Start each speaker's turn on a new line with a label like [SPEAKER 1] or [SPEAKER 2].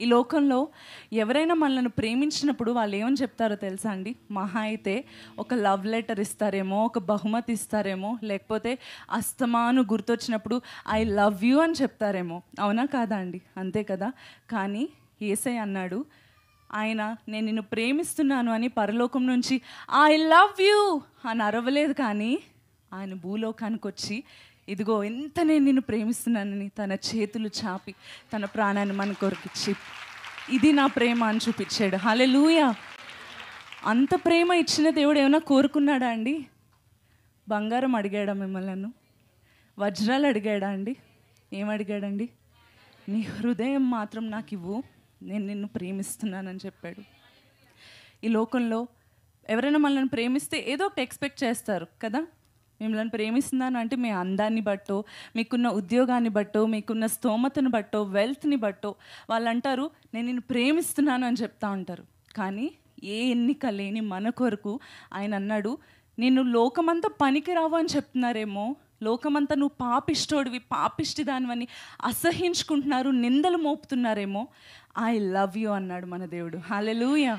[SPEAKER 1] ఈ లోకంలో ఎవరైనా మనల్ని ప్రేమించినప్పుడు వాళ్ళు ఏమని చెప్తారో తెలుసా అండి? మహా అయితే ఒక లవ్ లెటర్ ఇస్తారేమో, ఒక బహుమతి ఇస్తారేమో, లేకపోతే అస్తమాను గుర్తొచ్చినప్పుడు ఐ లవ్ యూ అని చెప్తారేమో. అవునా కాదా అండి? అంతే కదా. కానీ యేసయ్య అన్నాడు, ఆయన నేను నిన్ను ప్రేమిస్తున్నాను అని పరలోకం నుంచి ఐ లవ్ యూ అని అరవలేదు, కానీ ఆయన భూలోకానికి వచ్చి ఇదిగో ఎంత నేను నిన్ను ప్రేమిస్తున్నానని తన చేతులు చాపి తన ప్రాణాన్ని మన కొరకిచ్చి ఇది నా ప్రేమ అని చూపించాడు. హల్లెలూయా. అంత ప్రేమ ఇచ్చిన దేవుడు ఏమైనా కోరుకున్నాడా అండి? బంగారం అడిగాడా మిమ్మల్ని? వజ్రాలు అడిగాడా అండి? ఏమడిగాడండి? నీ హృదయం మాత్రం నాకు ఇవ్వు, నేను నిన్ను ప్రేమిస్తున్నానని చెప్పాడు. ఈ లోకంలో ఎవరైనా మనల్ని ప్రేమిస్తే ఏదో ఒకటి ఎక్స్పెక్ట్ చేస్తారు కదా. మిమ్మల్ని ప్రేమిస్తున్నాను అంటే మీ అందాన్ని బట్టో, మీకున్న ఉద్యోగాన్ని బట్టో, మీకున్న స్తోమతను బట్టో, వెల్త్ని బట్టో వాళ్ళు అంటారు నేను నిన్ను ప్రేమిస్తున్నాను అని చెప్తా ఉంటారు. కానీ ఏ ఎన్నిక లేని మన కొరకు ఆయన అన్నాడు, నిన్ను లోకమంతా పనికిరావు అని చెప్తున్నారేమో, లోకమంతా నువ్వు పాపిష్టోడివి, పాపిష్టి దానివని అసహించుకుంటున్నారు, నిందలు మోపుతున్నారేమో, ఐ లవ్ యూ అన్నాడు మన దేవుడు. హల్లెలూయా.